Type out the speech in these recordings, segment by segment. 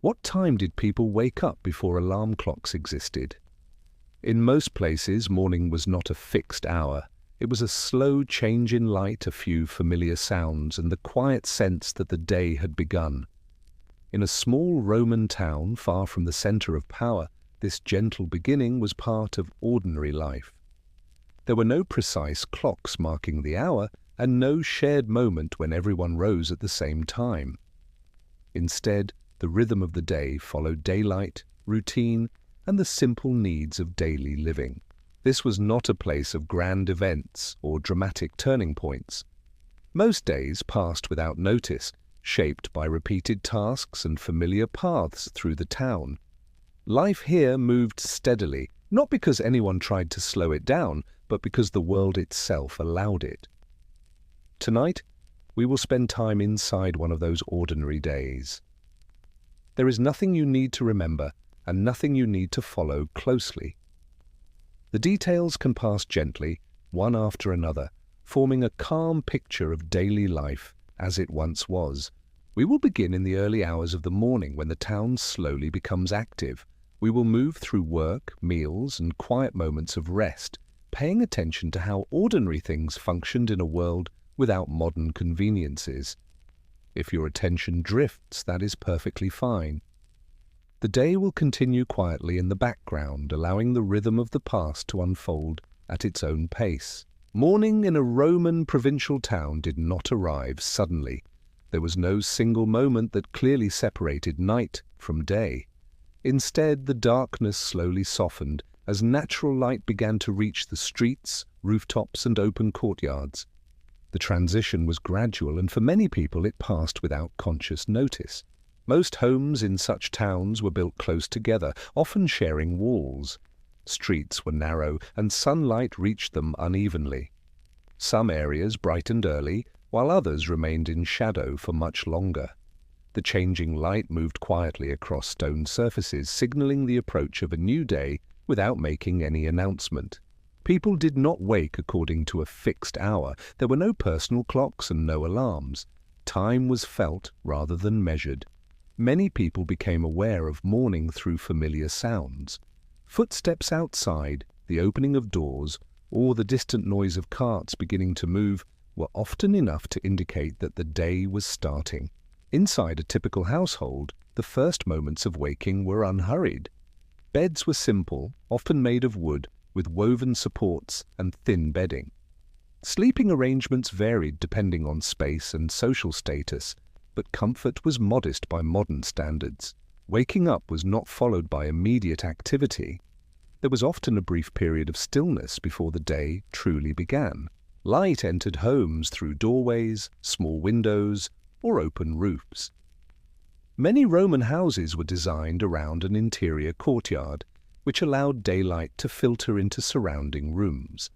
What time did people wake up before alarm clocks existed? In most places, morning was not a fixed hour. It was a slow change in light, a few familiar sounds, and the quiet sense that the day had begun. In a small Roman town far from the center of power, this gentle beginning was part of ordinary life. There were no precise clocks marking the hour, and no shared moment when everyone rose at the same time. Instead, the rhythm of the day followed daylight, routine, and the simple needs of daily living. This was not a place of grand events or dramatic turning points. Most days passed without notice, shaped by repeated tasks and familiar paths through the town. Life here moved steadily, not because anyone tried to slow it down, but because the world itself allowed it. Tonight, we will spend time inside one of those ordinary days. There is nothing you need to remember and nothing you need to follow closely. The details can pass gently, one after another, forming a calm picture of daily life as it once was. We will begin in the early hours of the morning when the town slowly becomes active. We will move through work, meals, and quiet moments of rest, paying attention to how ordinary things functioned in a world without modern conveniences. If your attention drifts, that is perfectly fine. The day will continue quietly in the background, allowing the rhythm of the past to unfold at its own pace. Morning in a Roman provincial town did not arrive suddenly. There was no single moment that clearly separated night from day. Instead, the darkness slowly softened as natural light began to reach the streets, rooftops, and open courtyards. The transition was gradual, and for many people it passed without conscious notice. Most homes in such towns were built close together, often sharing walls. Streets were narrow, and sunlight reached them unevenly. Some areas brightened early, while others remained in shadow for much longer. The changing light moved quietly across stone surfaces, signaling the approach of a new day without making any announcement. People did not wake according to a fixed hour. There were no personal clocks and no alarms. Time was felt rather than measured. Many people became aware of morning through familiar sounds. Footsteps outside, the opening of doors, or the distant noise of carts beginning to move were often enough to indicate that the day was starting. Inside a typical household, the first moments of waking were unhurried. Beds were simple, often made of wood, with woven supports and thin bedding. Sleeping arrangements varied depending on space and social status, but comfort was modest by modern standards. Waking up was not followed by immediate activity. There was often a brief period of stillness before the day truly began. Light entered homes through doorways, small windows, or open roofs. Many Roman houses were designed around an interior courtyard, which allowed daylight to filter into surrounding rooms.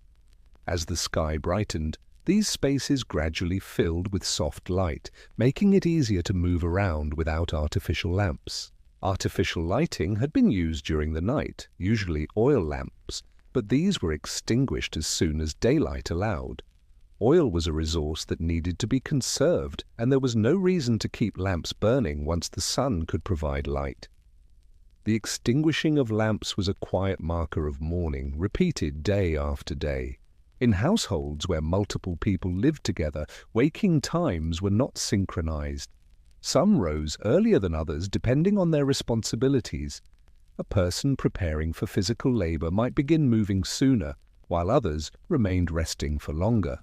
As the sky brightened, these spaces gradually filled with soft light, making it easier to move around without artificial lamps. Artificial lighting had been used during the night, usually oil lamps, but these were extinguished as soon as daylight allowed. Oil was a resource that needed to be conserved, and there was no reason to keep lamps burning once the sun could provide light. The extinguishing of lamps was a quiet marker of mourning, repeated day after day. In households where multiple people lived together, waking times were not synchronized. Some rose earlier than others depending on their responsibilities. A person preparing for physical labor might begin moving sooner, while others remained resting for longer.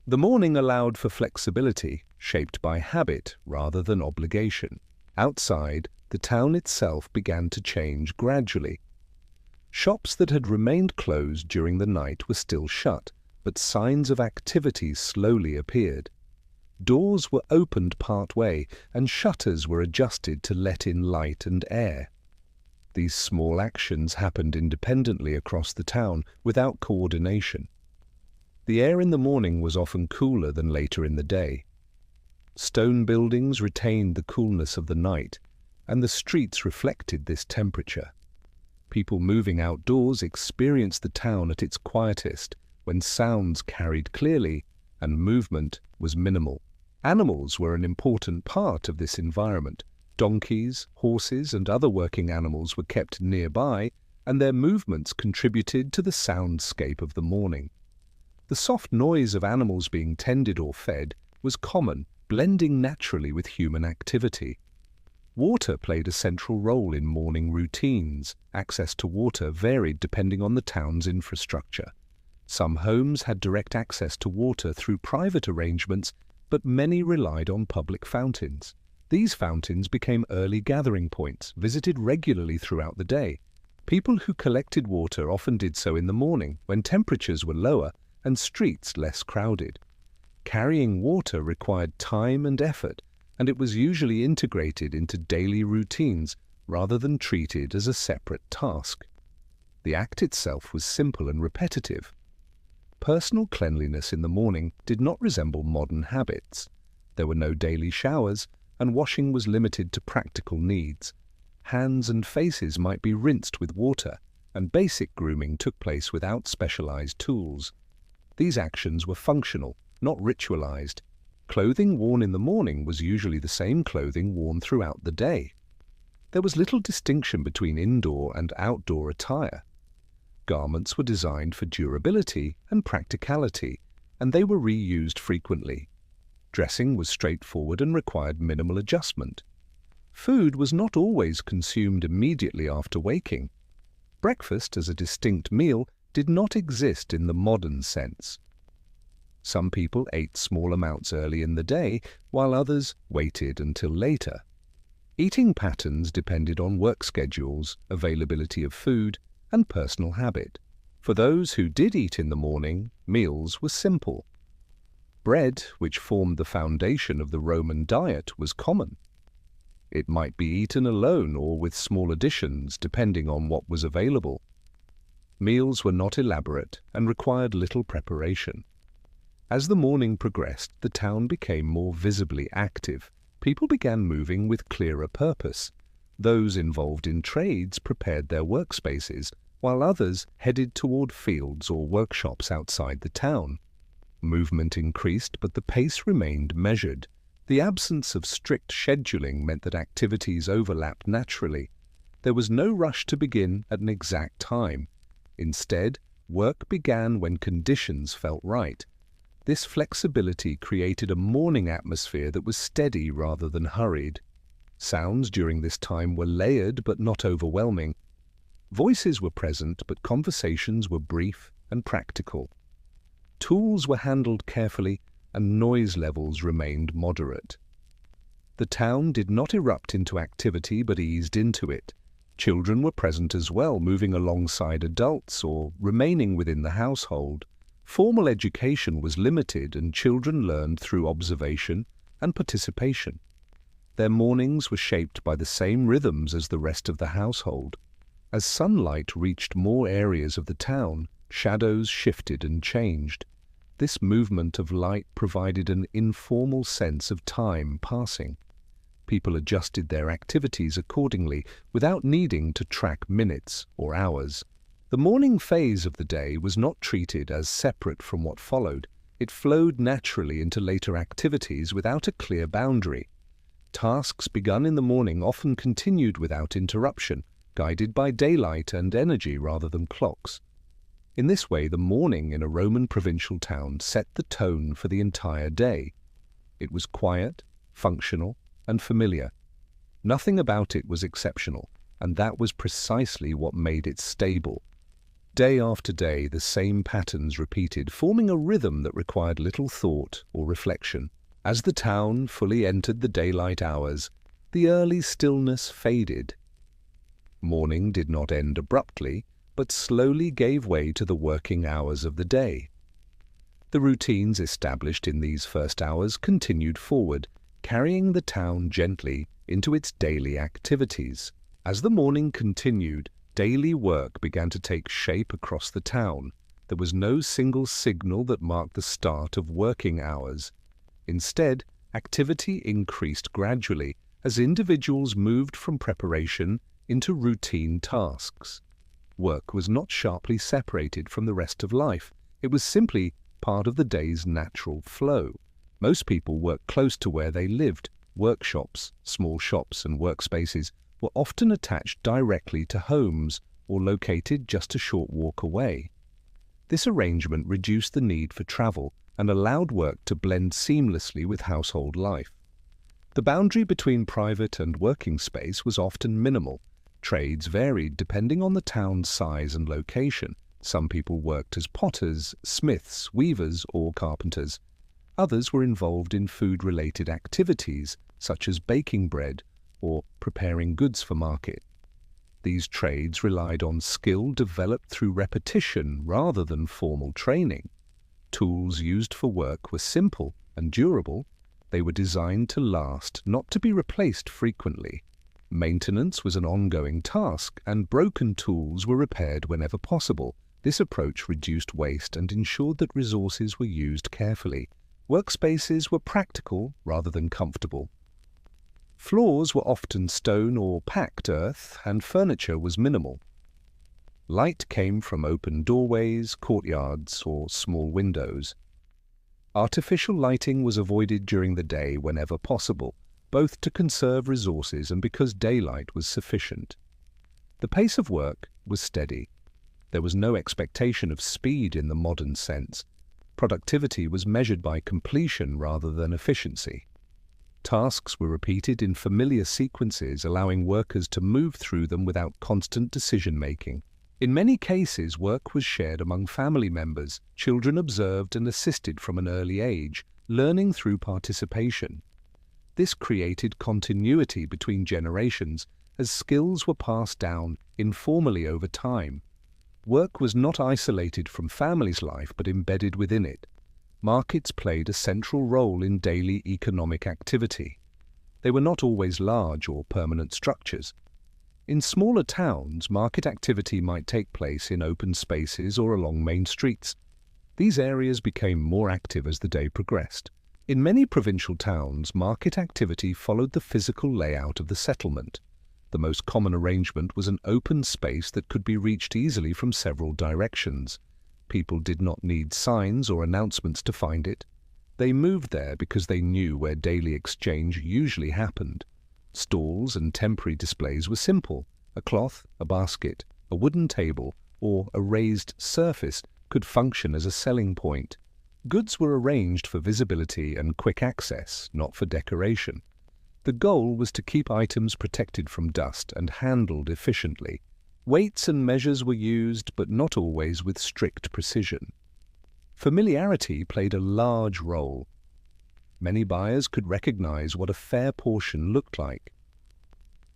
The morning allowed for flexibility, shaped by habit rather than obligation. Outside, the town itself began to change gradually. Shops that had remained closed during the night were still shut, but signs of activity slowly appeared. Doors were opened part-way, and shutters were adjusted to let in light and air. These small actions happened independently across the town, without coordination. The air in the morning was often cooler than later in the day. Stone buildings retained the coolness of the night, and the streets reflected this temperature. People moving outdoors experienced the town at its quietest, when sounds carried clearly and movement was minimal. Animals were an important part of this environment. Donkeys, horses, and other working animals were kept nearby, and their movements contributed to the soundscape of the morning. The soft noise of animals being tended or fed was common, blending naturally with human activity. Water played a central role in morning routines. Access to water varied depending on the town's infrastructure. Some homes had direct access to water through private arrangements, but many relied on public fountains. These fountains became early gathering points, visited regularly throughout the day. People who collected water often did so in the morning, when temperatures were lower and streets less crowded. Carrying water required time and effort, and it was usually integrated into daily routines rather than treated as a separate task. The act itself was simple and repetitive. Personal cleanliness in the morning did not resemble modern habits. There were no daily showers, and washing was limited to practical needs. Hands and faces might be rinsed with water, and basic grooming took place without specialized tools. These actions were functional, not ritualized. Clothing worn in the morning was usually the same clothing worn throughout the day. There was little distinction between indoor and outdoor attire. Garments were designed for durability and practicality, and they were reused frequently. Dressing was straightforward and required minimal adjustment. Food was not always consumed immediately after waking. Breakfast as a distinct meal did not exist in the modern sense. Some people ate small amounts early in the day, while others waited until later. Eating patterns depended on work schedules, availability of food, and personal habit. For those who did eat in the morning, meals were simple. Bread, which formed the foundation of the Roman diet, was common. It might be eaten alone or with small additions, depending on what was available. Meals were not elaborate and required little preparation. As the morning progressed, the town became more visibly active. People began moving with clearer purpose. Those involved in trades prepared their workspaces, while others headed toward fields or workshops outside the town. Movement increased, but the pace remained measured. The absence of strict scheduling meant that activities overlapped naturally. There was no rush to begin at an exact time. Instead, work began when conditions felt right. This flexibility created a morning atmosphere that was steady rather than hurried. Sounds during this time were layered but not overwhelming. Voices were present, but conversations were brief and practical. Tools were handled carefully, and noise levels remained moderate. The town did not erupt into activity but eased into it. Children were present as well, moving alongside adults or remaining within the household. Formal education was limited, and children learned through observation and participation. Their mornings were shaped by the same rhythms as the rest of the household. As sunlight reached more areas of the town, shadows shifted and changed. This movement of light provided an informal sense of time passing. People adjusted their activities accordingly without needing to track minutes or hours. The morning phase of the day was not treated as separate from what followed. It flowed naturally into later activities without a clear boundary. Tasks begun in the morning often continued without interruption, guided by daylight and energy rather than clocks. In this way, the morning in a Roman provincial town set the tone for the entire day. It was quiet, functional, and familiar. Nothing about it was exceptional, and that was precisely what made it stable. Day after day, the same patterns repeated, forming a rhythm that required little thought or reflection. As the town fully entered the daylight hours, the early stillness faded. Morning did not end abruptly, but slowly gave way to the working hours of the day. The routines established in these first hours continued forward, carrying the town gently into its daily activities. As the morning continued, daily work began to take shape across the town. There was no single signal that marked the start of working hours. Instead, activity increased gradually as individuals moved from preparation into routine tasks. Work was not sharply separated from the rest of life. It was simply part of the day's natural flow. Most people worked close to where they lived, workshops, small shops and workspaces were often attached directly to homes or located just a short walk away. This arrangement reduced the need for travel and allowed work to blend seamlessly with household life. The boundary between private and working space was often minimal. Trades varied depending on the town's size and location. Some people worked as potters, smiths, weavers, or carpenters. Others were involved in food-related activities, such as baking bread or preparing goods for market. These trades relied on skill developed through repetition rather than formal training. Tools used for work were simple and durable. They were designed to last, not to be replaced frequently. Maintenance was an ongoing task, and broken tools were repaired whenever possible. This approach reduced waste and ensured that resources were used carefully. Workspaces were practical rather than comfortable. Floors were often stone or packed earth, and furniture was minimal. Light came from open doorways, courtyards, or small windows. Artificial lighting was avoided during the day whenever possible, both to conserve resources and because daylight was sufficient. The pace of work was steady. There was no expectation of speed in the modern sense. Productivity was measured by completion rather than efficiency. Tasks were repeated in familiar sequences, allowing workers to move through them without constant decision-making. In many cases, work was shared among family members. Children observed and assisted from an early age, learning through participation. This created continuity between generations as skills were passed down informally over time. Work was not isolated from family's life but embedded within it. Markets played a central role in daily economic activity. They were not always large or permanent structures. In smaller towns, market activity might take place in open spaces or along main streets. These areas became more active as the day progressed. In many provincial towns, market activity followed the physical layout of the settlement. The most common arrangement was an open space that could be reached easily from several directions. People did not need signs or announcements to find it. They moved there because they knew where daily exchange usually happened. Stalls and temporary displays were simple. A cloth, a basket, a wooden table, or a raised surface could function as a selling point. Goods were arranged for visibility and quick access, not for decoration. The goal was to keep items protected from dust and handled efficiently. Weights and measures were used, but not always with strict precision. Familiarity played a large role. Many buyers could recognize what a fair portion looked like.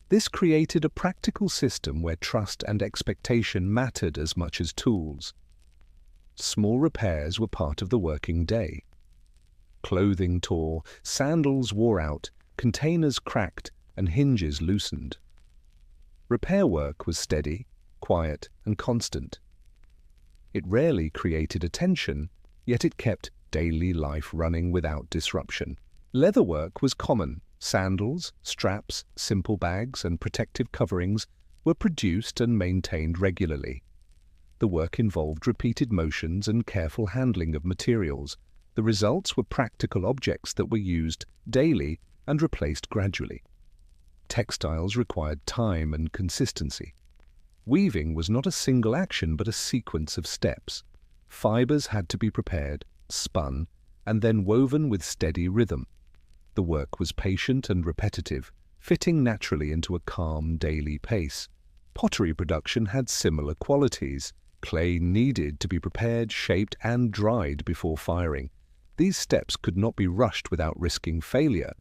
This created a practical system where trust and expectation mattered as much as tools. Small repairs were part of the working day. Clothing tore, sandals wore out, containers cracked, and hinges loosened. Repair work was steady, quiet, and constant. It rarely created attention, yet it kept daily life running without disruption. Leather work was common. Sandals, straps, simple bags, and protective coverings were produced and maintained regularly. The work involved repeated motions and careful handling of materials. The results were practical objects that were used daily and replaced gradually. Textiles required time and consistency. Weaving was not a single action but a sequence of steps. Fibers had to be prepared, spun, and then woven with steady rhythm. The work was patient and repetitive, fitting naturally into a calm daily pace. Pottery production had similar qualities. Clay needed to be prepared, shaped, and dried before firing. These steps could not be rushed without risking failure.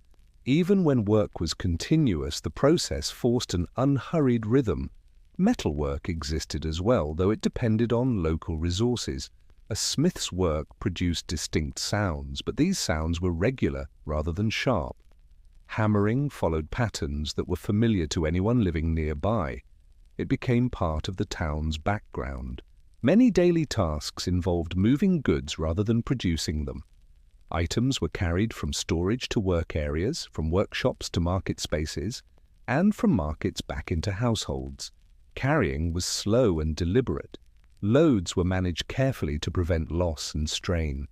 Even when work was continuous, the process forced an unhurried rhythm. Metalwork existed as well, though it depended on local resources. A smith's work produced distinct sounds, but these sounds were regular rather than sharp. Hammering followed patterns that were familiar to anyone living nearby. It became part of the town's background. Many daily tasks involved moving goods rather than producing them. Items were carried from storage to work areas, from workshops to market spaces, and from markets back into households. Carrying was slow and deliberate. Loads were managed carefully to prevent loss and strain.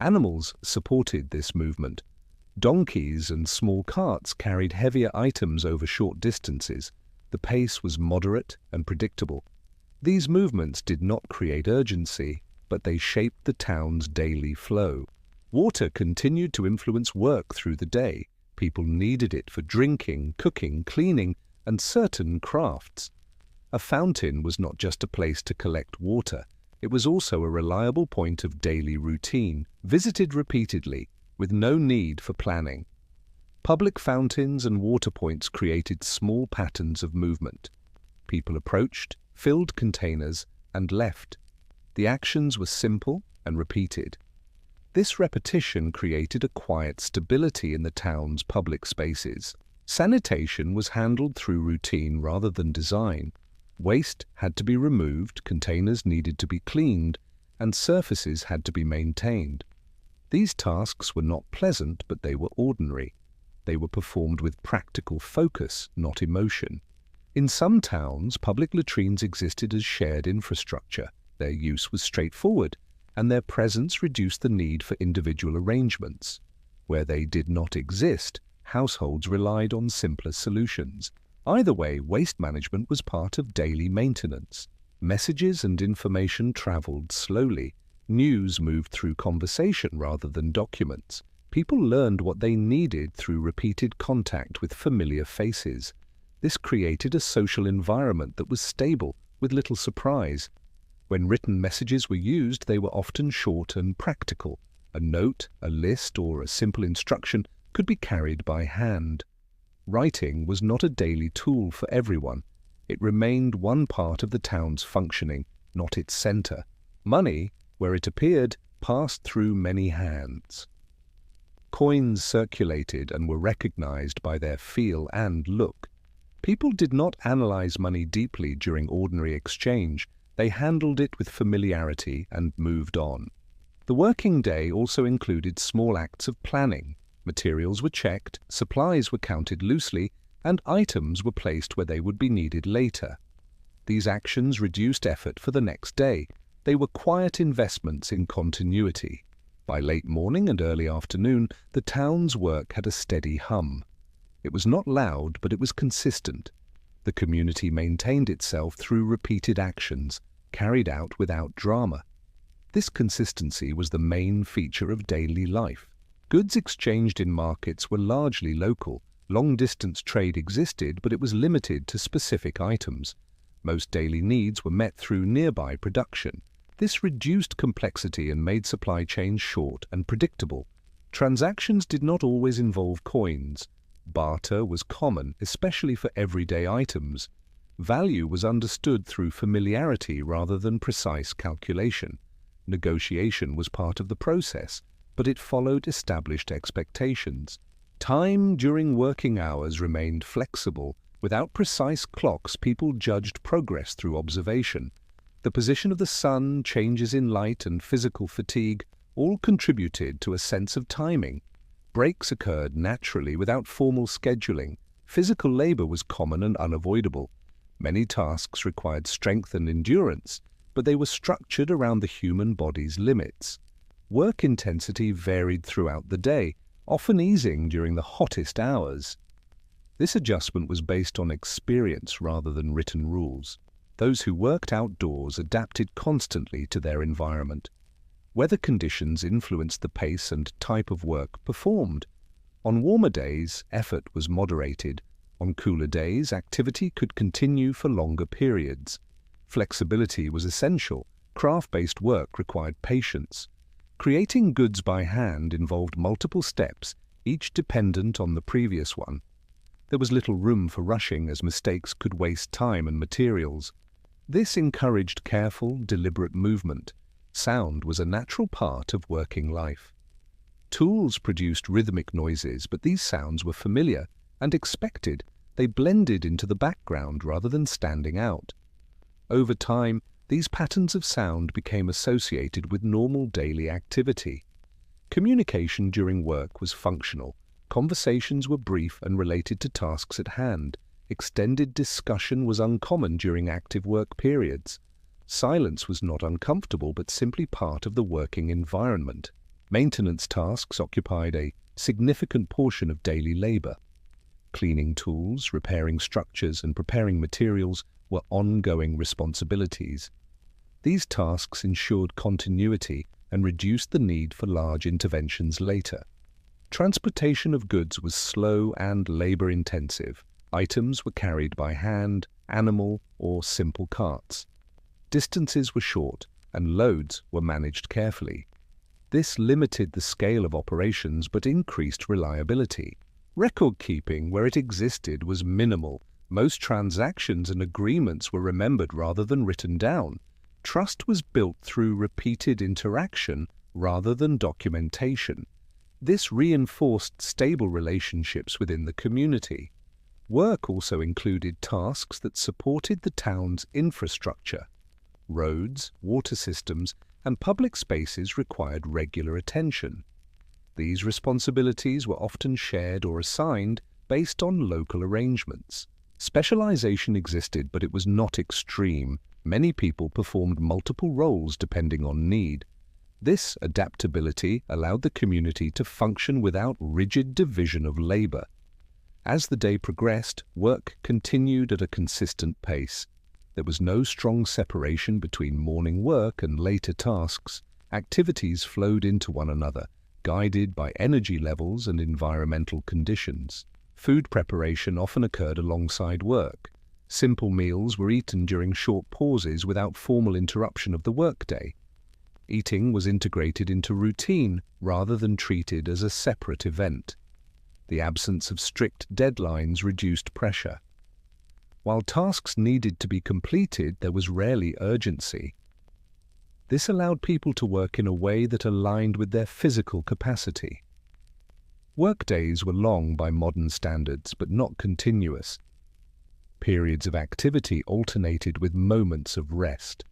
Animals supported this movement. Donkeys and small carts carried heavier items over short distances. The pace was moderate and predictable. These movements did not create urgency, but they shaped the town's daily flow. Water continued to influence work through the day. People needed it for drinking, cooking, cleaning, and certain crafts. A fountain was not just a place to collect water. It was also a reliable point of daily routine, visited repeatedly, with no need for planning. Public fountains and water points created small patterns of movement. People approached, filled containers, and left. The actions were simple and repeated. This repetition created a quiet stability in the town's public spaces. Sanitation was handled through routine rather than design. Waste had to be removed, containers needed to be cleaned, and surfaces had to be maintained. These tasks were not pleasant, but they were ordinary. They were performed with practical focus, not emotion. In some towns, public latrines existed as shared infrastructure. Their use was straightforward, and their presence reduced the need for individual arrangements. Where they did not exist, households relied on simpler solutions. Either way, waste management was part of daily maintenance. Messages and information traveled slowly. News moved through conversation rather than documents. People learned what they needed through repeated contact with familiar faces. This created a social environment that was stable, with little surprise. When written messages were used, they were often short and practical. A note, a list, or a simple instruction could be carried by hand. Writing was not a daily tool for everyone. It remained one part of the town's functioning, not its center. Money, where it appeared, passed through many hands. Coins circulated and were recognized by their feel and look. People did not analyze money deeply during ordinary exchange. They handled it with familiarity and moved on. The working day also included small acts of planning. Materials were checked, supplies were counted loosely, and items were placed where they would be needed later. These actions reduced effort for the next day. They were quiet investments in continuity. By late morning and early afternoon, the town's work had a steady hum. It was not loud, but it was consistent. The community maintained itself through repeated actions, carried out without drama. This consistency was the main feature of daily life. Goods exchanged in markets were largely local. Long-distance trade existed, but it was limited to specific items. Most daily needs were met through nearby production. This reduced complexity and made supply chains short and predictable. Transactions did not always involve coins. Barter was common, especially for everyday items. Value was understood through familiarity rather than precise calculation. Negotiation was part of the process, but it followed established expectations. Time during working hours remained flexible. Without precise clocks, people judged progress through observation. The position of the sun, changes in light, and physical fatigue all contributed to a sense of timing. Breaks occurred naturally without formal scheduling. Physical labor was common and unavoidable. Many tasks required strength and endurance, but they were structured around the human body's limits. Work intensity varied throughout the day, often easing during the hottest hours. This adjustment was based on experience rather than written rules. Those who worked outdoors adapted constantly to their environment. Weather conditions influenced the pace and type of work performed. On warmer days, effort was moderated. On cooler days, activity could continue for longer periods. Flexibility was essential. Craft-based work required patience. Creating goods by hand involved multiple steps, each dependent on the previous one. There was little room for rushing, as mistakes could waste time and materials. This encouraged careful, deliberate movement. Sound was a natural part of working life. Tools produced rhythmic noises, but these sounds were familiar and expected. They blended into the background rather than standing out. Over time, these patterns of sound became associated with normal daily activity. Communication during work was functional. Conversations were brief and related to tasks at hand. Extended discussion was uncommon during active work periods. Silence was not uncomfortable, but simply part of the working environment. Maintenance tasks occupied a significant portion of daily labor. Cleaning tools, repairing structures, and preparing materials were ongoing responsibilities. These tasks ensured continuity and reduced the need for large interventions later. Transportation of goods was slow and labor-intensive. Items were carried by hand, animal, or simple carts. Distances were short, and loads were managed carefully. This limited the scale of operations but increased reliability. Record-keeping, where it existed, was minimal. Most transactions and agreements were remembered rather than written down. Trust was built through repeated interaction rather than documentation. This reinforced stable relationships within the community. Work also included tasks that supported the town's infrastructure. Roads, water systems, and public spaces required regular attention. These responsibilities were often shared or assigned based on local arrangements. Specialization existed, but it was not extreme. Many people performed multiple roles depending on need. This adaptability allowed the community to function without rigid division of labor. As the day progressed, work continued at a consistent pace. There was no strong separation between morning work and later tasks. Activities flowed into one another, guided by energy levels and environmental conditions. Food preparation often occurred alongside work. Simple meals were eaten during short pauses without formal interruption of the workday. Eating was integrated into routine rather than treated as a separate event. The absence of strict deadlines reduced pressure. While tasks needed to be completed, there was rarely urgency. This allowed people to work in a way that aligned with their physical capacity. Workdays were long by modern standards, but not continuous. Periods of activity alternated with moments of rest.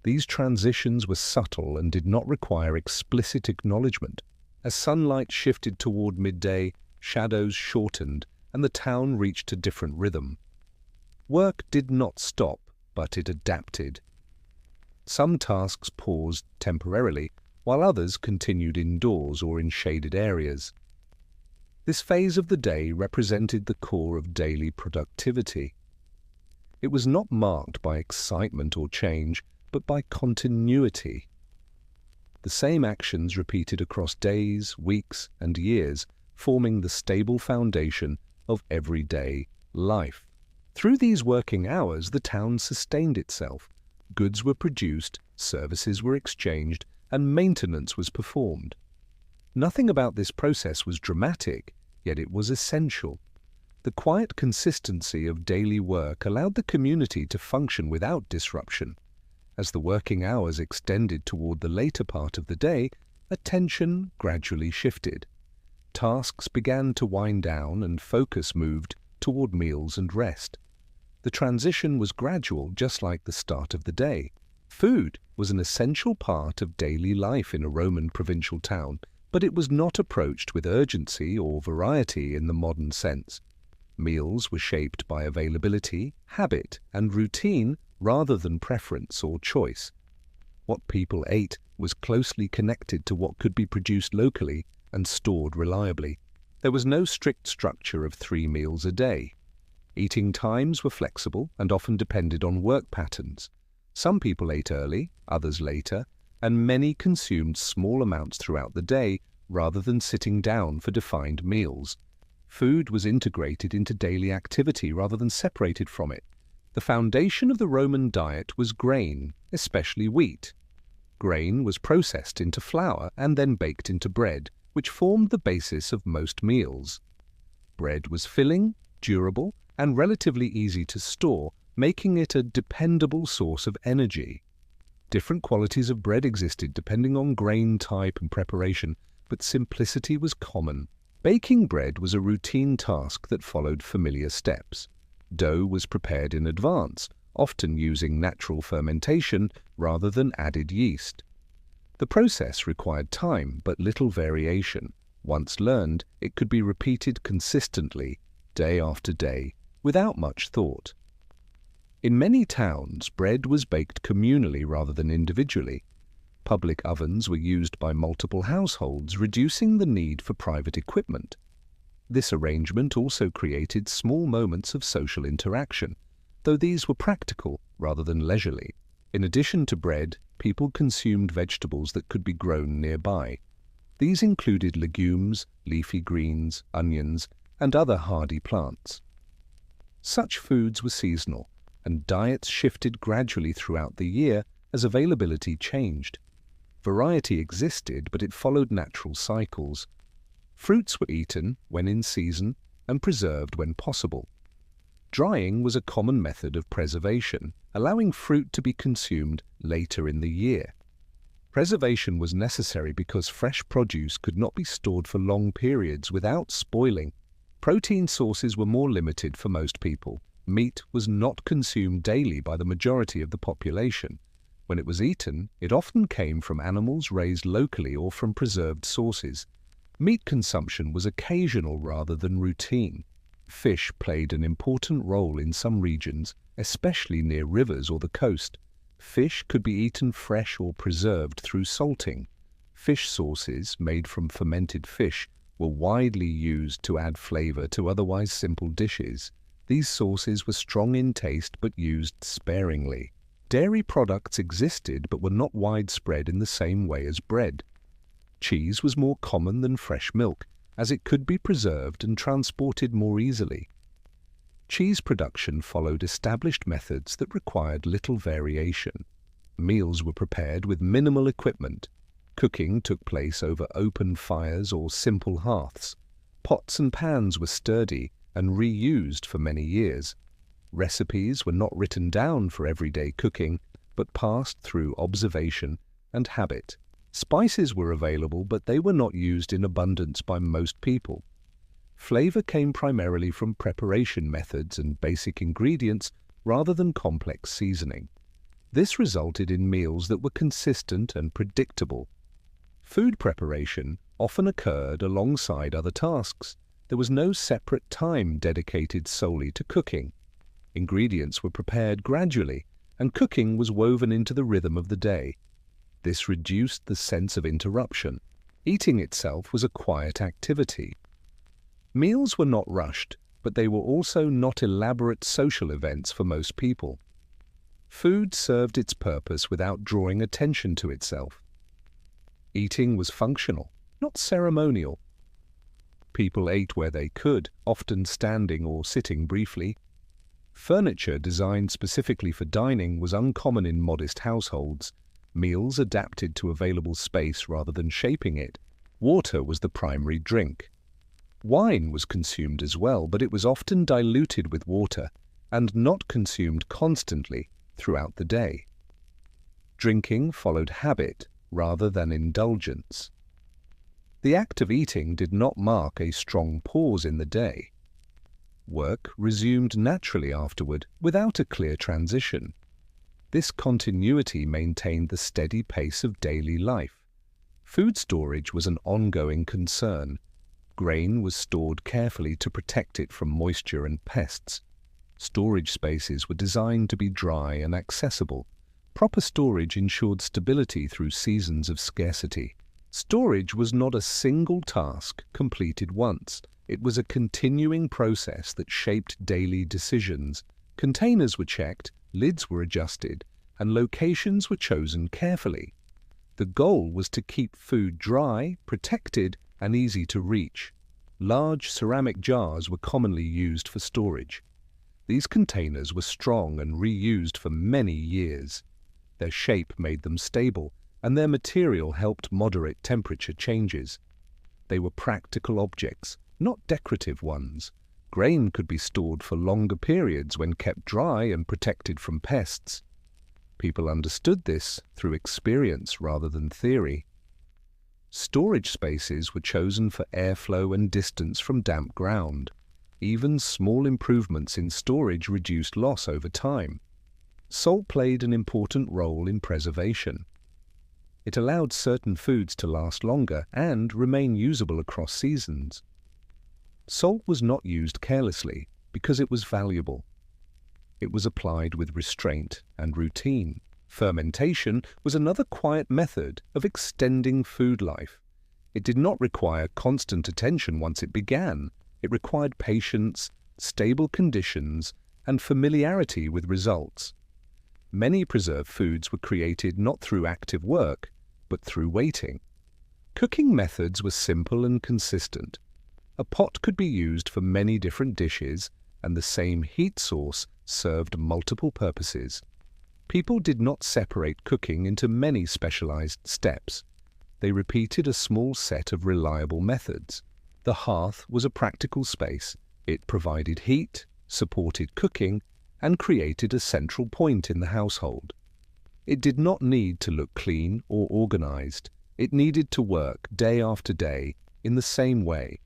These transitions were subtle and did not require explicit acknowledgement. As sunlight shifted toward midday, shadows shortened, and the town reached a different rhythm. Work did not stop, but it adapted. Some tasks paused temporarily, while others continued indoors or in shaded areas. This phase of the day represented the core of daily productivity. It was not marked by excitement or change, but by continuity. The same actions repeated across days, weeks, and years, forming the stable foundation of everyday life. Through these working hours, the town sustained itself. Goods were produced, services were exchanged, and maintenance was performed. Nothing about this process was dramatic, yet it was essential. The quiet consistency of daily work allowed the community to function without disruption. As the working hours extended toward the later part of the day, attention gradually shifted. Tasks began to wind down and focus moved toward meals and rest. The transition was gradual, just like the start of the day. Food was an essential part of daily life in a Roman provincial town, but it was not approached with urgency or variety in the modern sense. Meals were shaped by availability, habit, and routine rather than preference or choice. What people ate was closely connected to what could be produced locally and stored reliably. There was no strict structure of 3 meals a day. Eating times were flexible and often depended on work patterns. Some people ate early, others later, and many consumed small amounts throughout the day rather than sitting down for defined meals. Food was integrated into daily activity rather than separated from it. The foundation of the Roman diet was grain, especially wheat. Grain was processed into flour and then baked into bread, which formed the basis of most meals. Bread was filling, durable, and relatively easy to store, making it a dependable source of energy. Different qualities of bread existed depending on grain type and preparation, but simplicity was common. Baking bread was a routine task that followed familiar steps. Dough was prepared in advance, often using natural fermentation rather than added yeast. The process required time but little variation. Once learned, it could be repeated consistently, day after day, without much thought. In many towns, bread was baked communally rather than individually. Public ovens were used by multiple households, reducing the need for private equipment. This arrangement also created small moments of social interaction, though these were practical rather than leisurely. In addition to bread, people consumed vegetables that could be grown nearby. These included legumes, leafy greens, onions, and other hardy plants. Such foods were seasonal, and diets shifted gradually throughout the year as availability changed. Variety existed, but it followed natural cycles. Fruits were eaten when in season and preserved when possible. Drying was a common method of preservation, allowing fruit to be consumed later in the year. Preservation was necessary because fresh produce could not be stored for long periods without spoiling. Protein sources were more limited for most people. Meat was not consumed daily by the majority of the population. When it was eaten, it often came from animals raised locally or from preserved sources. Meat consumption was occasional rather than routine. Fish played an important role in some regions, especially near rivers or the coast. Fish could be eaten fresh or preserved through salting. Fish sauces made from fermented fish were widely used to add flavor to otherwise simple dishes. These sauces were strong in taste but used sparingly. Dairy products existed but were not widespread in the same way as bread. Cheese was more common than fresh milk, as it could be preserved and transported more easily. Cheese production followed established methods that required little variation. Meals were prepared with minimal equipment. Cooking took place over open fires or simple hearths. Pots and pans were sturdy and reused for many years. Recipes were not written down for everyday cooking, but passed through observation and habit. Spices were available, but they were not used in abundance by most people. Flavor came primarily from preparation methods and basic ingredients rather than complex seasoning. This resulted in meals that were consistent and predictable. Food preparation often occurred alongside other tasks. There was no separate time dedicated solely to cooking. Ingredients were prepared gradually, and cooking was woven into the rhythm of the day. This reduced the sense of interruption. Eating itself was a quiet activity. Meals were not rushed, but they were also not elaborate social events for most people. Food served its purpose without drawing attention to itself. Eating was functional, not ceremonial. People ate where they could, often standing or sitting briefly. Furniture designed specifically for dining was uncommon in modest households. Meals adapted to available space rather than shaping it. Water was the primary drink. Wine was consumed as well, but it was often diluted with water and not consumed constantly throughout the day. Drinking followed habit rather than indulgence. The act of eating did not mark a strong pause in the day. Work resumed naturally afterward without a clear transition. This continuity maintained the steady pace of daily life. Food storage was an ongoing concern. Grain was stored carefully to protect it from moisture and pests. Storage spaces were designed to be dry and accessible. Proper storage ensured stability through seasons of scarcity. Storage was not a single task completed once. It was a continuing process that shaped daily decisions. Containers were checked, lids were adjusted, and locations were chosen carefully. The goal was to keep food dry, protected, and easy to reach. Large ceramic jars were commonly used for storage. These containers were strong and reused for many years. Their shape made them stable, and their material helped moderate temperature changes. They were practical objects, not decorative ones. Grain could be stored for longer periods when kept dry and protected from pests. People understood this through experience rather than theory. Storage spaces were chosen for airflow and distance from damp ground. Even small improvements in storage reduced loss over time. Salt played an important role in preservation. It allowed certain foods to last longer and remain usable across seasons. Salt was not used carelessly because it was valuable. It was applied with restraint and routine. Fermentation was another quiet method of extending food life. It did not require constant attention once it began. It required patience, stable conditions, and familiarity with results. Many preserved foods were created not through active work, but through waiting. Cooking methods were simple and consistent. A pot could be used for many different dishes, and the same heat source served multiple purposes. People did not separate cooking into many specialized steps. They repeated a small set of reliable methods. The hearth was a practical space. It provided heat, supported cooking, and created a central point in the household. It did not need to look clean or organized. It needed to work day after day in the same way.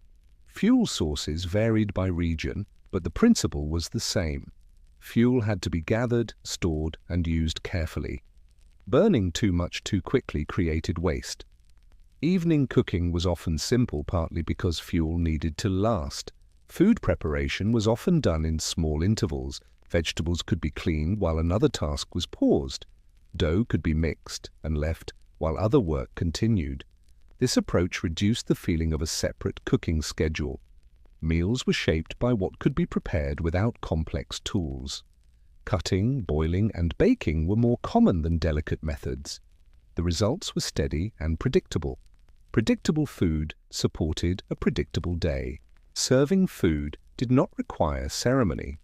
Fuel sources varied by region, but the principle was the same. Fuel had to be gathered, stored, and used carefully. Burning too much too quickly created waste. Evening cooking was often simple, partly because fuel needed to last. Food preparation was often done in small intervals. Vegetables could be cleaned while another task was paused. Dough could be mixed and left while other work continued. This approach reduced the feeling of a separate cooking schedule. Meals were shaped by what could be prepared without complex tools. Cutting, boiling, and baking were more common than delicate methods. The results were steady and predictable. Predictable food supported a predictable day. Serving food did not require ceremony.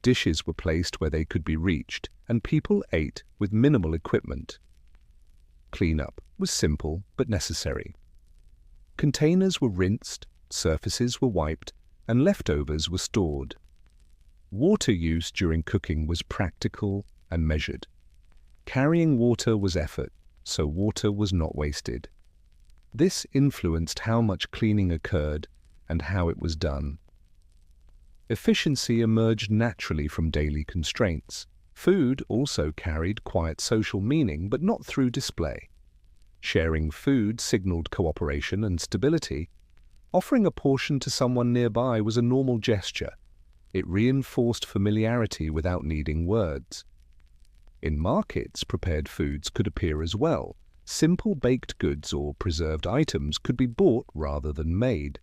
Dishes were placed where they could be reached, and people ate with minimal equipment. Cleanup was simple but necessary. Containers were rinsed, surfaces were wiped, and leftovers were stored. Water use during cooking was practical and measured. Carrying water was effort, so water was not wasted. This influenced how much cleaning occurred and how it was done. Efficiency emerged naturally from daily constraints. Food also carried quiet social meaning, but not through display. Sharing food signaled cooperation and stability. Offering a portion to someone nearby was a normal gesture. It reinforced familiarity without needing words. In markets, prepared foods could appear as well. Simple baked goods or preserved items could be bought rather than made.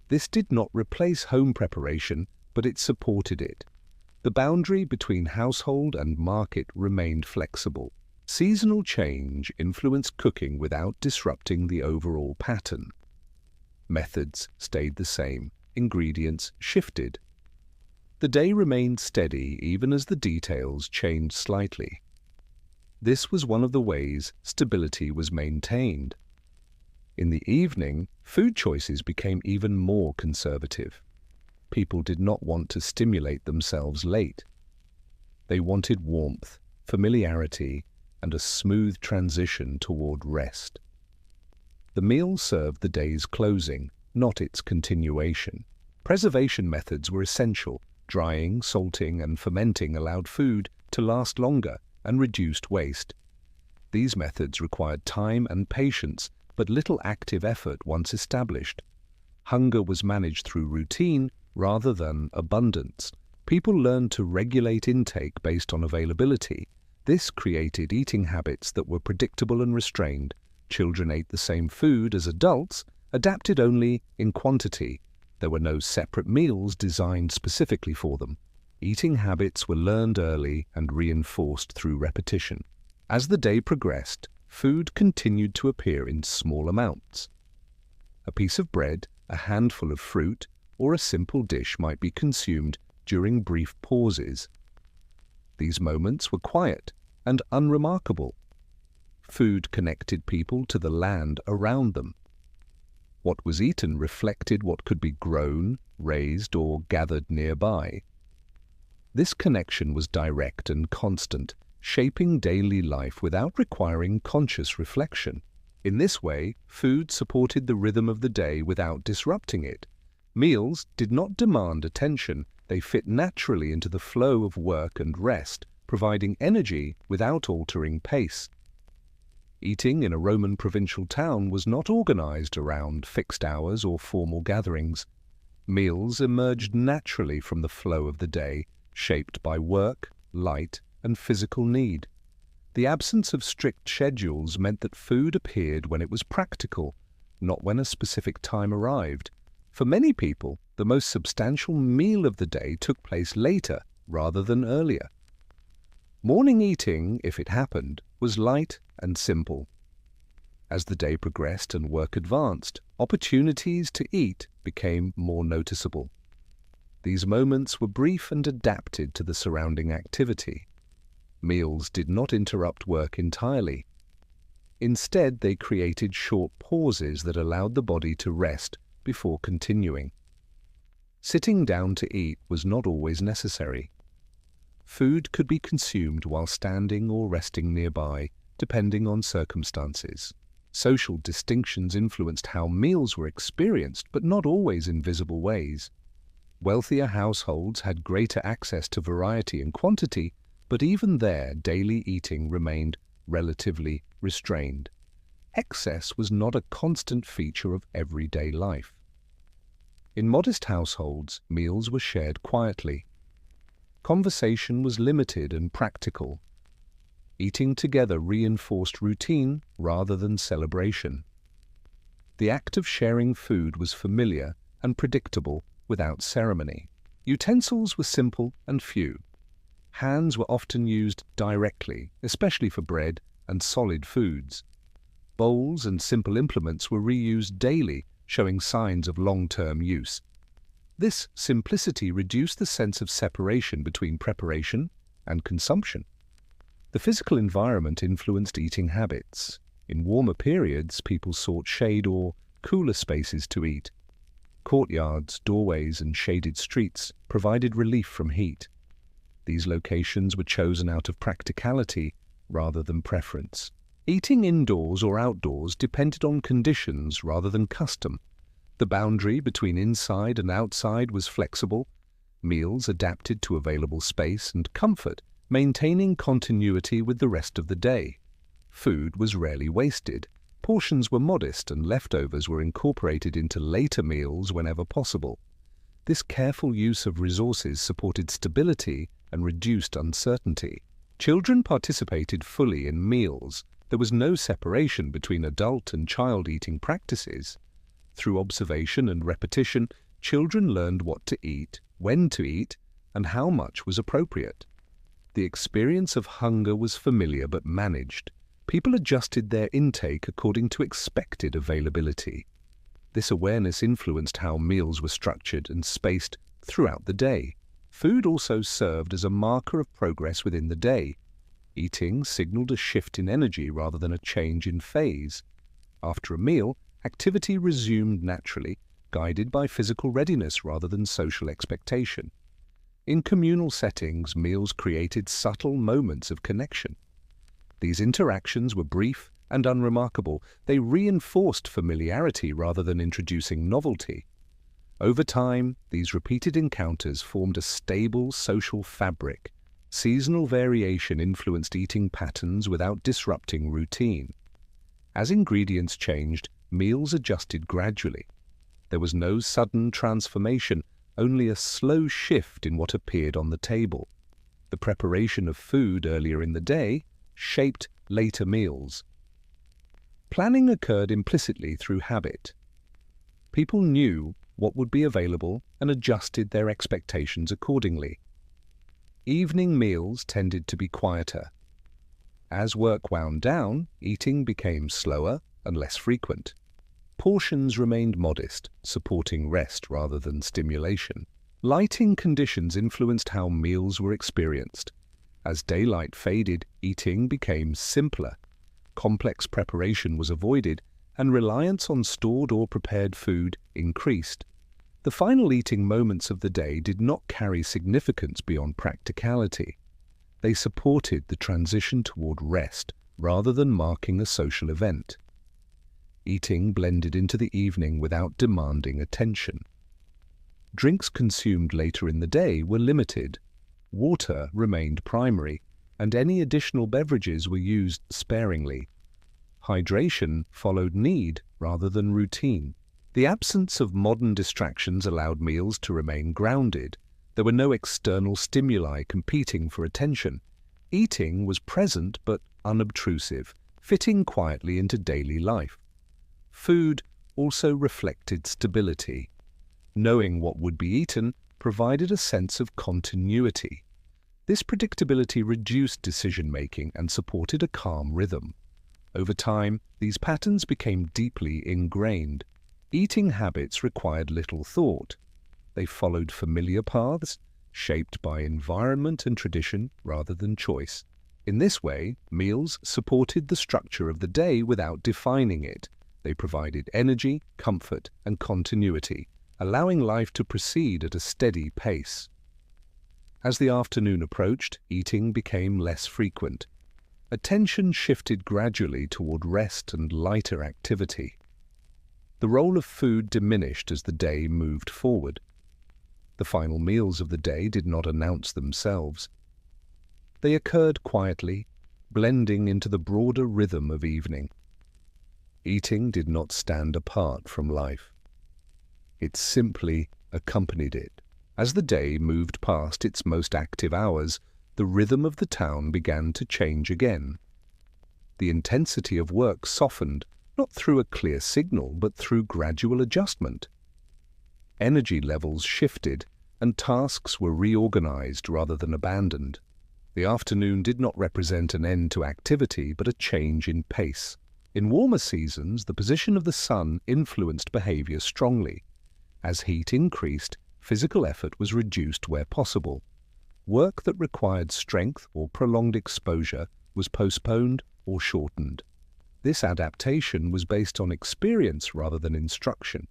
This did not replace home preparation, but it supported it. The boundary between household and market remained flexible. Seasonal change influenced cooking without disrupting the overall pattern. Methods stayed the same, ingredients shifted. The day remained steady even as the details changed slightly. This was one of the ways stability was maintained. In the evening, food choices became even more conservative. People did not want to stimulate themselves late. They wanted warmth, familiarity, and a smooth transition toward rest. The meal served the day's closing, not its continuation. Preservation methods were essential. Drying, salting, and fermenting allowed food to last longer and reduced waste. These methods required time and patience, but little active effort once established. Hunger was managed through routine rather than abundance. People learned to regulate intake based on availability. This created eating habits that were predictable and restrained. Children ate the same food as adults, adapted only in quantity. There were no separate meals designed specifically for them. Eating habits were learned early and reinforced through repetition. As the day progressed, food continued to appear in small amounts. A piece of bread, a handful of fruit, or a simple dish might be consumed during brief pauses. These moments were quiet and unremarkable. Food connected people to the land around them. What was eaten reflected what could be grown, raised, or gathered nearby. This connection was direct and constant, shaping daily life without requiring conscious reflection. In this way, food supported the rhythm of the day without disrupting it. Meals did not demand attention, they fit naturally into the flow of work and rest, providing energy without altering pace. Eating in a Roman provincial town was not organized around fixed hours or formal gatherings. Meals emerged naturally from the flow of the day, shaped by work, light, and physical need. The absence of strict schedules meant that food appeared when it was practical, not when a specific time arrived. For many people, the most substantial meal of the day took place later rather than earlier. Morning eating, if it happened, was light and simple. As the day progressed and work advanced, opportunities to eat became more noticeable. These moments were brief and adapted to the surrounding activity. Meals did not interrupt work entirely. Instead, they created short pauses that allowed the body to rest before continuing. Sitting down to eat was not always necessary. Food could be consumed while standing or resting nearby, depending on circumstances. Social distinctions influenced how meals were experienced, but not always in visible ways. Wealthier households had greater access to variety and quantity, but even there, daily eating remained relatively restrained. Excess was not a constant feature of everyday life. In modest households, meals were shared quietly. Conversation was limited and practical. Eating together reinforced routine rather than celebration. The act of sharing food was familiar and predictable without ceremony. Utensils were simple and few. Hands were often used directly, especially for bread and solid foods. Bowls and simple implements were reused daily, showing signs of long-term use. This simplicity reduced the sense of separation between preparation and consumption. The physical environment influenced eating habits. In warmer periods, people sought shade or cooler spaces to eat. Courtyards, doorways, and shaded streets provided relief from heat. These locations were chosen out of practicality rather than preference. Eating indoors or outdoors depended on conditions rather than custom. The boundary between inside and outside was flexible. Meals adapted to available space and comfort, maintaining continuity with the rest of the day. Food was rarely wasted. Portions were modest and leftovers were incorporated into later meals whenever possible. This careful use of resources supported stability and reduced uncertainty. Children participated fully in meals. There was no separation between adult and child eating practices. Through observation and repetition, children learned what to eat, when to eat, and how much was appropriate. The experience of hunger was familiar but managed. People adjusted their intake according to expected availability. This awareness influenced how meals were structured and spaced throughout the day. Food also served as a marker of progress within the day. Eating signaled a shift in energy rather than a change in phase. After a meal, activity resumed naturally, guided by physical readiness rather than social expectation. In communal settings, meals created subtle moments of connection. These interactions were brief and unremarkable. They reinforced familiarity rather than introducing novelty. Over time, these repeated encounters formed a stable social fabric. Seasonal variation influenced eating patterns without disrupting routine. As ingredients changed, meals adjusted gradually. There was no sudden transformation, only a slow shift in what appeared on the table. The preparation of food earlier in the day shaped later meals. Planning occurred implicitly through habit. People knew what would be available and adjusted their expectations accordingly. Evening meals tended to be quieter. As work wound down, eating became slower and less frequent. Portions remained modest, supporting rest rather than stimulation. Lighting conditions influenced how meals were experienced. As daylight faded, eating became simpler. Complex preparation was avoided, and reliance on stored or prepared food increased. The final eating moments of the day did not carry significance beyond practicality. They supported the transition toward rest rather than marking a social event. Eating blended into the evening without demanding attention. Drinks consumed later in the day were limited. Water remained primary, and any additional beverages were used sparingly. Hydration followed need rather than routine. The absence of modern distractions allowed meals to remain grounded. There were no external stimuli competing for attention. Eating was present but unobtrusive, fitting quietly into daily life. Food also reflected stability. Knowing what would be eaten provided a sense of continuity. This predictability reduced decision-making and supported a calm rhythm. Over time, these patterns became deeply ingrained. Eating habits required little thought. They followed familiar paths, shaped by environment and tradition rather than choice. In this way, meals supported the structure of the day without defining it. They provided energy, comfort, and continuity, allowing life to proceed at a steady pace. As the afternoon approached, eating became less frequent. Attention shifted gradually toward rest and lighter activity. The role of food diminished as the day moved forward. The final meals of the day did not announce themselves. They occurred quietly, blending into the broader rhythm of evening. Eating did not stand apart from life. It simply accompanied it. As the day moved past its most active hours, the rhythm of the town began to change again. The intensity of work softened, not through a clear signal, but through gradual adjustment. Energy levels shifted, and tasks were reorganized rather than abandoned. The afternoon did not represent an end to activity, but a change in pace. In warmer seasons, the position of the sun influenced behavior strongly. As heat increased, physical effort was reduced where possible. Work that required strength or prolonged exposure was postponed or shortened. This adaptation was based on experience rather than instruction.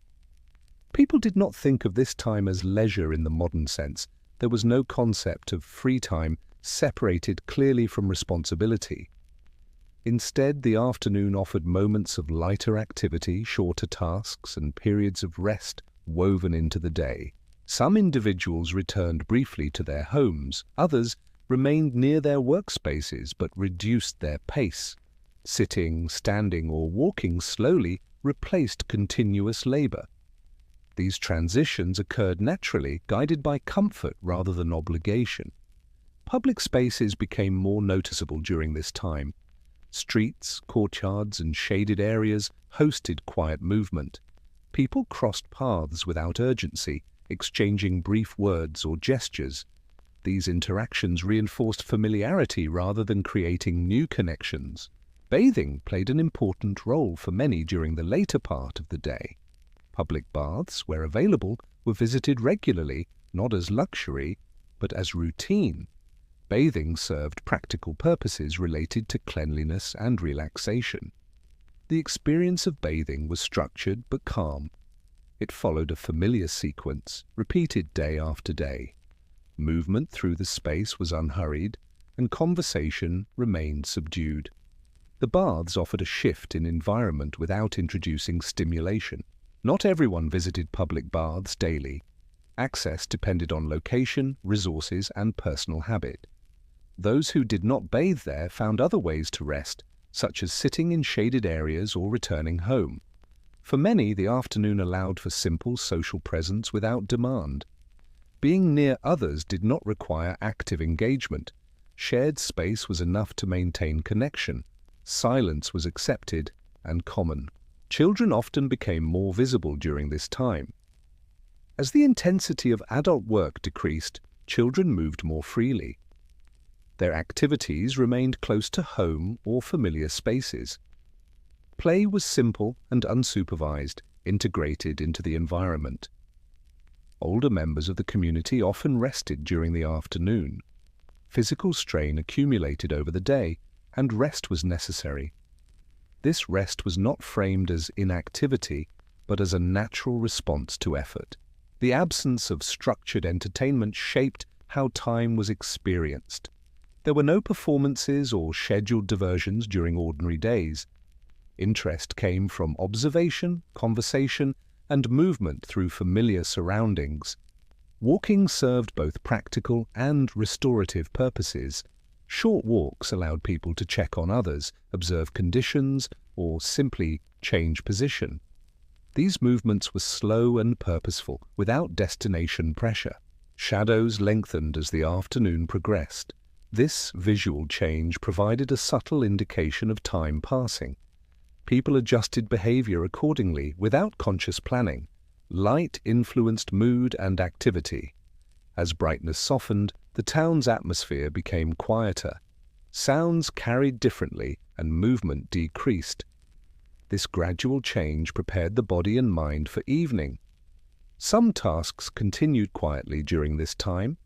People did not think of this time as leisure in the modern sense. There was no concept of free time separated clearly from responsibility. Instead, the afternoon offered moments of lighter activity, shorter tasks, and periods of rest woven into the day. Some individuals returned briefly to their homes. Others remained near their workspaces but reduced their pace. Sitting, standing, or walking slowly replaced continuous labor. These transitions occurred naturally, guided by comfort rather than obligation. Public spaces became more noticeable during this time. Streets, courtyards, and shaded areas hosted quiet movement. People crossed paths without urgency, exchanging brief words or gestures. These interactions reinforced familiarity rather than creating new connections. Bathing played an important role for many during the later part of the day. Public baths, where available, were visited regularly, not as luxury, but as routine. Bathing served practical purposes related to cleanliness and relaxation. The experience of bathing was structured but calm. It followed a familiar sequence, repeated day after day. Movement through the space was unhurried, and conversation remained subdued. The baths offered a shift in environment without introducing stimulation. Not everyone visited public baths daily. Access depended on location, resources, and personal habit. Those who did not bathe there found other ways to rest, such as sitting in shaded areas or returning home. For many, the afternoon allowed for simple social presence without demand. Being near others did not require active engagement. Shared space was enough to maintain connection. Silence was accepted and common. Children often became more visible during this time. As the intensity of adult work decreased, children moved more freely. Their activities remained close to home or familiar spaces. Play was simple and unsupervised, integrated into the environment. Older members of the community often rested during the afternoon. Physical strain accumulated over the day, and rest was necessary. This rest was not framed as inactivity, but as a natural response to effort. The absence of structured entertainment shaped how time was experienced. There were no performances or scheduled diversions during ordinary days. Interest came from observation, conversation, and movement through familiar surroundings. Walking served both practical and restorative purposes. Short walks allowed people to check on others, observe conditions, or simply change position. These movements were slow and purposeful, without destination pressure. Shadows lengthened as the afternoon progressed. This visual change provided a subtle indication of time passing. People adjusted behavior accordingly without conscious planning. Light influenced mood and activity. As brightness softened, the town's atmosphere became quieter. Sounds carried differently and movement decreased. This gradual change prepared the body and mind for evening. Some tasks continued quietly during this time.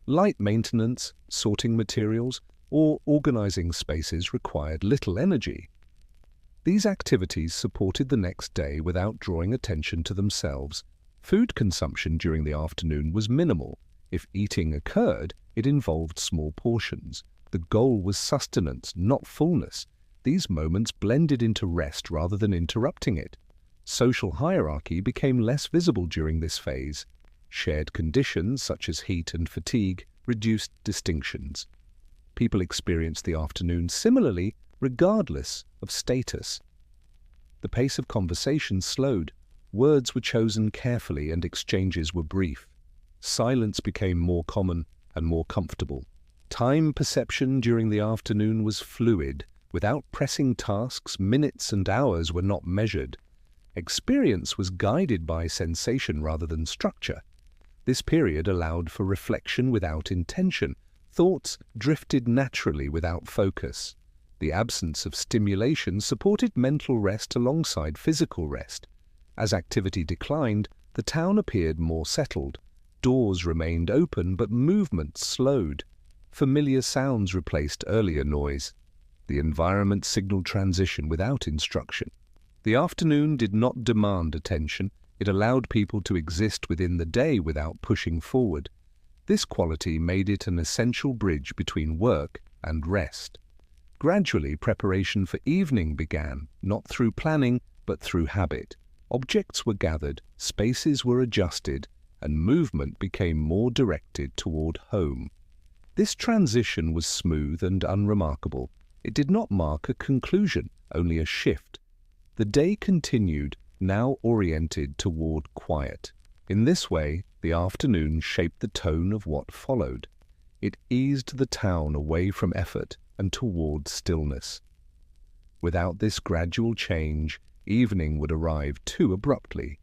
Light maintenance, sorting materials, or organizing spaces required little energy. These activities supported the next day without drawing attention to themselves. Food consumption during the afternoon was minimal. If eating occurred, it involved small portions. The goal was sustenance, not fullness. These moments blended into rest rather than interrupting it. Social hierarchy became less visible during this phase. Shared conditions, such as heat and fatigue, reduced distinctions. People experienced the afternoon similarly, regardless of status. The pace of conversation slowed. Words were chosen carefully and exchanges were brief. Silence became more common and more comfortable. Time perception during the afternoon was fluid. Without pressing tasks, minutes and hours were not measured. Experience was guided by sensation rather than structure. This period allowed for reflection without intention. Thoughts drifted naturally without focus. The absence of stimulation supported mental rest alongside physical rest. As activity declined, the town appeared more settled. Doors remained open, but movement slowed. Familiar sounds replaced earlier noise. The environment signaled transition without instruction. The afternoon did not demand attention. It allowed people to exist within the day without pushing forward. This quality made it an essential bridge between work and rest. Gradually, preparation for evening began, not through planning, but through habit. Objects were gathered, spaces were adjusted, and movement became more directed toward home. This transition was smooth and unremarkable. It did not mark a conclusion, only a shift. The day continued, now oriented toward quiet. In this way, the afternoon shaped the tone of what followed. It eased the town away from effort and toward stillness. Without this gradual change, evening would arrive too abruptly.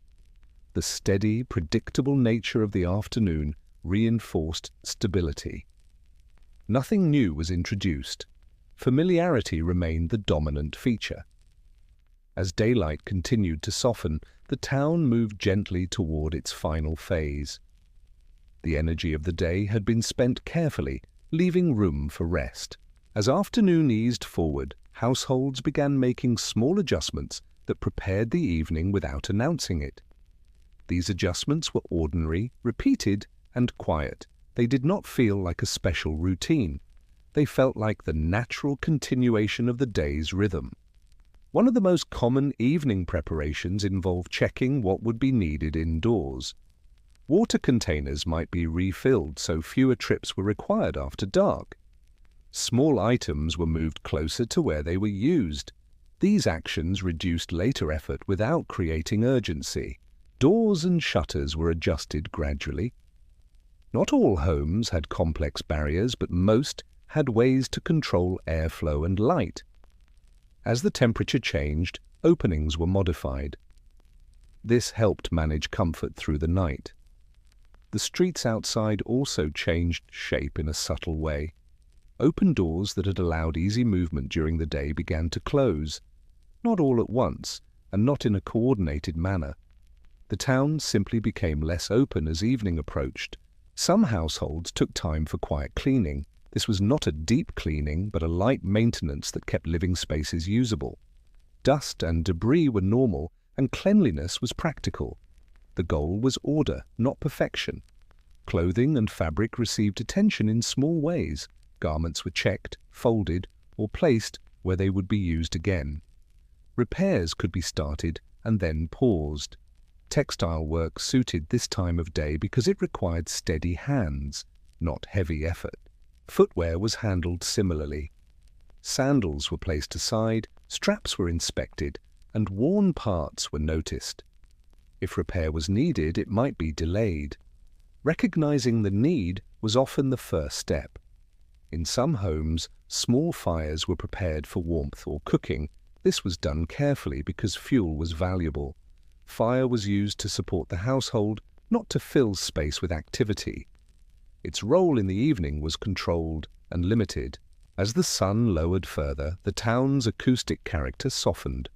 The steady, predictable nature of the afternoon reinforced stability. Nothing new was introduced. Familiarity remained the dominant feature. As daylight continued to soften, the town moved gently toward its final phase. The energy of the day had been spent carefully, leaving room for rest. As afternoon eased forward, households began making small adjustments that prepared the evening without announcing it. These adjustments were ordinary, repeated, and quiet. They did not feel like a special routine. They felt like the natural continuation of the day's rhythm. One of the most common evening preparations involved checking what would be needed indoors. Water containers might be refilled so fewer trips were required after dark. Small items were moved closer to where they were used. These actions reduced later effort without creating urgency. Doors and shutters were adjusted gradually. Not all homes had complex barriers, but most had ways to control airflow and light. As the temperature changed, openings were modified. This helped manage comfort through the night. The streets outside also changed shape in a subtle way. Open doors that had allowed easy movement during the day began to close, not all at once, and not in a coordinated manner. The town simply became less open as evening approached. Some households took time for quiet cleaning. This was not a deep cleaning, but a light maintenance that kept living spaces usable. Dust and debris were normal, and cleanliness was practical. The goal was order, not perfection. Clothing and fabric received attention in small ways. Garments were checked, folded, or placed where they would be used again. Repairs could be started and then paused. Textile work suited this time of day because it required steady hands, not heavy effort. Footwear was handled similarly. Sandals were placed aside, straps were inspected, and worn parts were noticed. If repair was needed, it might be delayed. Recognizing the need was often the first step. In some homes, small fires were prepared for warmth or cooking. This was done carefully because fuel was valuable. Fire was used to support the household, not to fill space with activity. Its role in the evening was controlled and limited. As the sun lowered further, the town's acoustic character softened.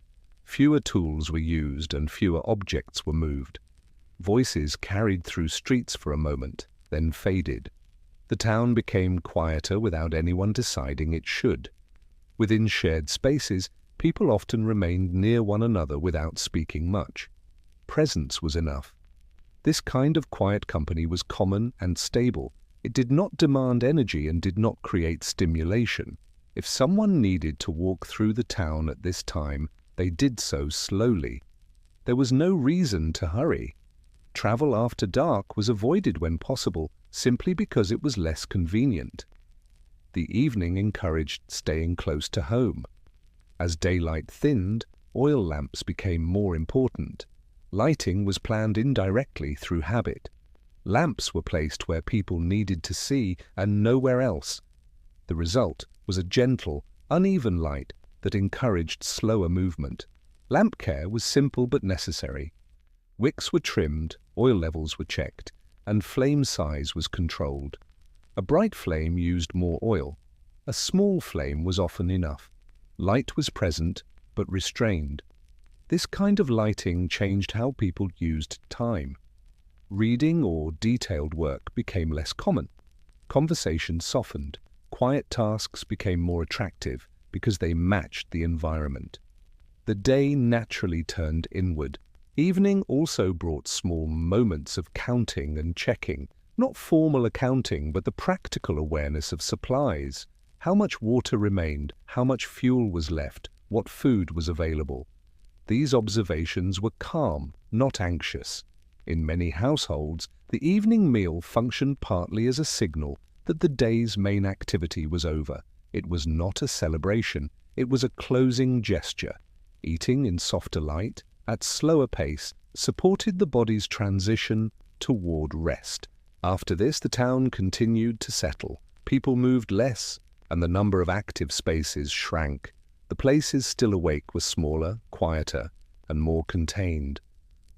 Fewer tools were used and fewer objects were moved. Voices carried through streets for a moment, then faded. The town became quieter without anyone deciding it should. Within shared spaces, people often remained near one another without speaking much. Presence was enough. This kind of quiet company was common and stable. It did not demand energy and did not create stimulation. If someone needed to walk through the town at this time, they did so slowly. There was no reason to hurry. Travel after dark was avoided when possible, simply because it was less convenient. The evening encouraged staying close to home. As daylight thinned, oil lamps became more important. Lighting was planned indirectly through habit. Lamps were placed where people needed to see and nowhere else. The result was a gentle, uneven light that encouraged slower movement. Lamp care was simple but necessary. Wicks were trimmed, oil levels were checked, and flame size was controlled. A bright flame used more oil. A small flame was often enough. Light was present, but restrained. This kind of lighting changed how people used time. Reading or detailed work became less common. Conversation softened. Quiet tasks became more attractive because they matched the environment. The day naturally turned inward. Evening also brought small moments of counting and checking, not formal accounting, but the practical awareness of supplies. How much water remained, how much fuel was left, what food was available. These observations were calm, not anxious. In many households, the evening meal functioned partly as a signal that the day's main activity was over. It was not a celebration, it was a closing gesture. Eating in softer light, at slower pace, supported the body's transition toward rest. After this, the town continued to settle. People moved less, and the number of active spaces shrank. The places still awake were smaller, quieter, and more contained.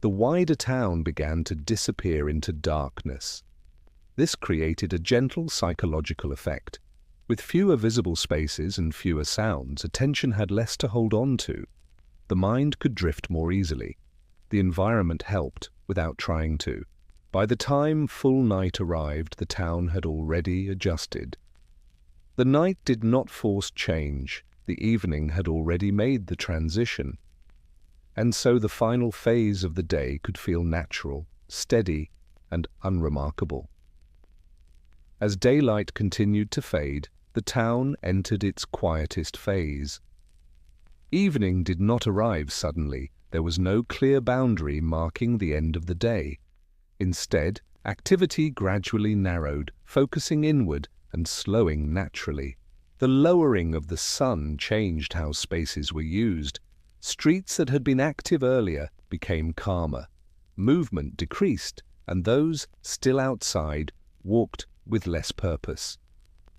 The wider town began to disappear into darkness. This created a gentle psychological effect. With fewer visible spaces and fewer sounds, attention had less to hold on to. The mind could drift more easily. The environment helped without trying to. By the time full night arrived, the town had already adjusted. The night did not force change. The evening had already made the transition. And so the final phase of the day could feel natural, steady, and unremarkable. As daylight continued to fade, the town entered its quietest phase. Evening did not arrive suddenly. There was no clear boundary marking the end of the day. Instead, activity gradually narrowed, focusing inward and slowing naturally. The lowering of the sun changed how spaces were used. Streets that had been active earlier became calmer. Movement decreased, and those still outside walked with less purpose.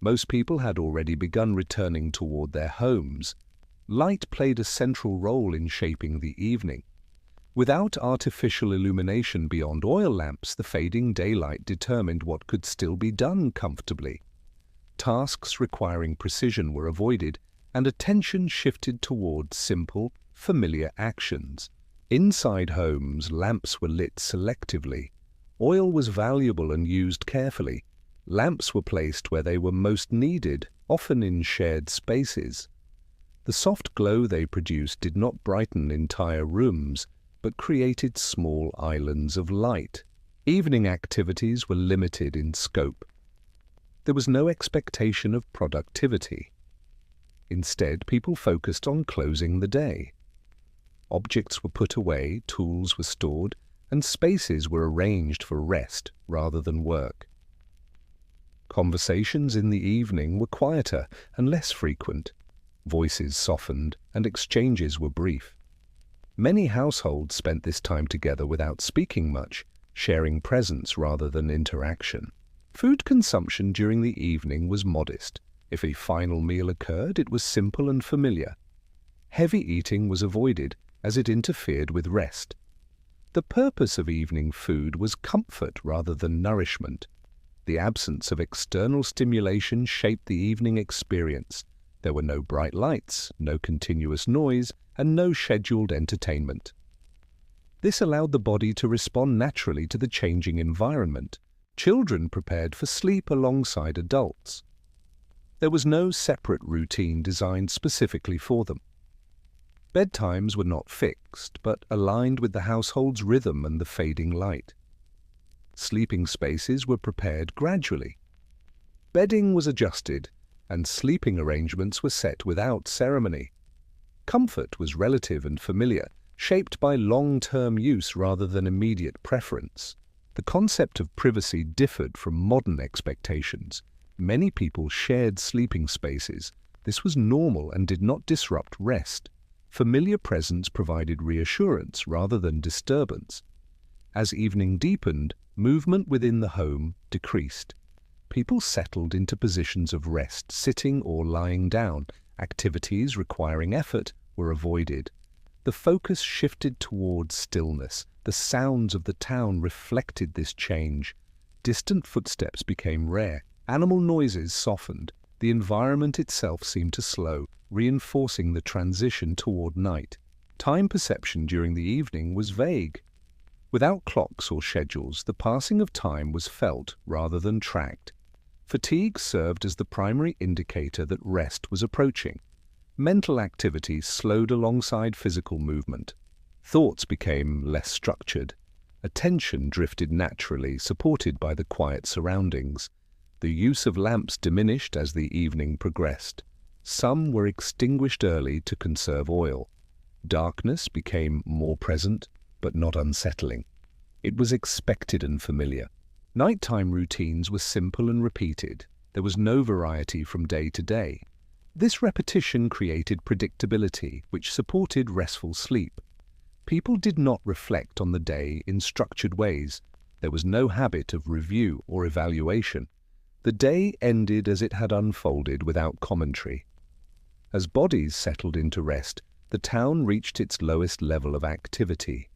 Most people had already begun returning toward their homes. Light played a central role in shaping the evening. Without artificial illumination beyond oil lamps, the fading daylight determined what could still be done comfortably. Tasks requiring precision were avoided, and attention shifted toward simple, familiar actions. Inside homes, lamps were lit selectively. Oil was valuable and used carefully. Lamps were placed where they were most needed, often in shared spaces. The soft glow they produced did not brighten entire rooms, but created small islands of light. Evening activities were limited in scope. There was no expectation of productivity. Instead, people focused on closing the day. Objects were put away, tools were stored, and spaces were arranged for rest rather than work. Conversations in the evening were quieter and less frequent. Voices softened, and exchanges were brief. Many households spent this time together without speaking much, sharing presence rather than interaction. Food consumption during the evening was modest. If a final meal occurred, it was simple and familiar. Heavy eating was avoided as it interfered with rest. The purpose of evening food was comfort rather than nourishment. The absence of external stimulation shaped the evening experience. There were no bright lights, no continuous noise, and no scheduled entertainment. This allowed the body to respond naturally to the changing environment. Children prepared for sleep alongside adults. There was no separate routine designed specifically for them. Bedtimes were not fixed, but aligned with the household's rhythm and the fading light. Sleeping spaces were prepared gradually. Bedding was adjusted, and sleeping arrangements were set without ceremony. Comfort was relative and familiar, shaped by long-term use rather than immediate preference. The concept of privacy differed from modern expectations. Many people shared sleeping spaces. This was normal and did not disrupt rest. Familiar presence provided reassurance rather than disturbance. As evening deepened, movement within the home decreased. People settled into positions of rest, sitting or lying down. Activities requiring effort were avoided. The focus shifted towards stillness. The sounds of the town reflected this change. Distant footsteps became rare. Animal noises softened. The environment itself seemed to slow, reinforcing the transition toward night. Time perception during the evening was vague. Without clocks or schedules, the passing of time was felt rather than tracked. Fatigue served as the primary indicator that rest was approaching. Mental activity slowed alongside physical movement. Thoughts became less structured. Attention drifted naturally, supported by the quiet surroundings. The use of lamps diminished as the evening progressed. Some were extinguished early to conserve oil. Darkness became more present, but not unsettling. It was expected and familiar. Nighttime routines were simple and repeated. There was no variety from day to day. This repetition created predictability, which supported restful sleep. People did not reflect on the day in structured ways. There was no habit of review or evaluation. The day ended as it had unfolded without commentary. As bodies settled into rest, the town reached its lowest level of activity.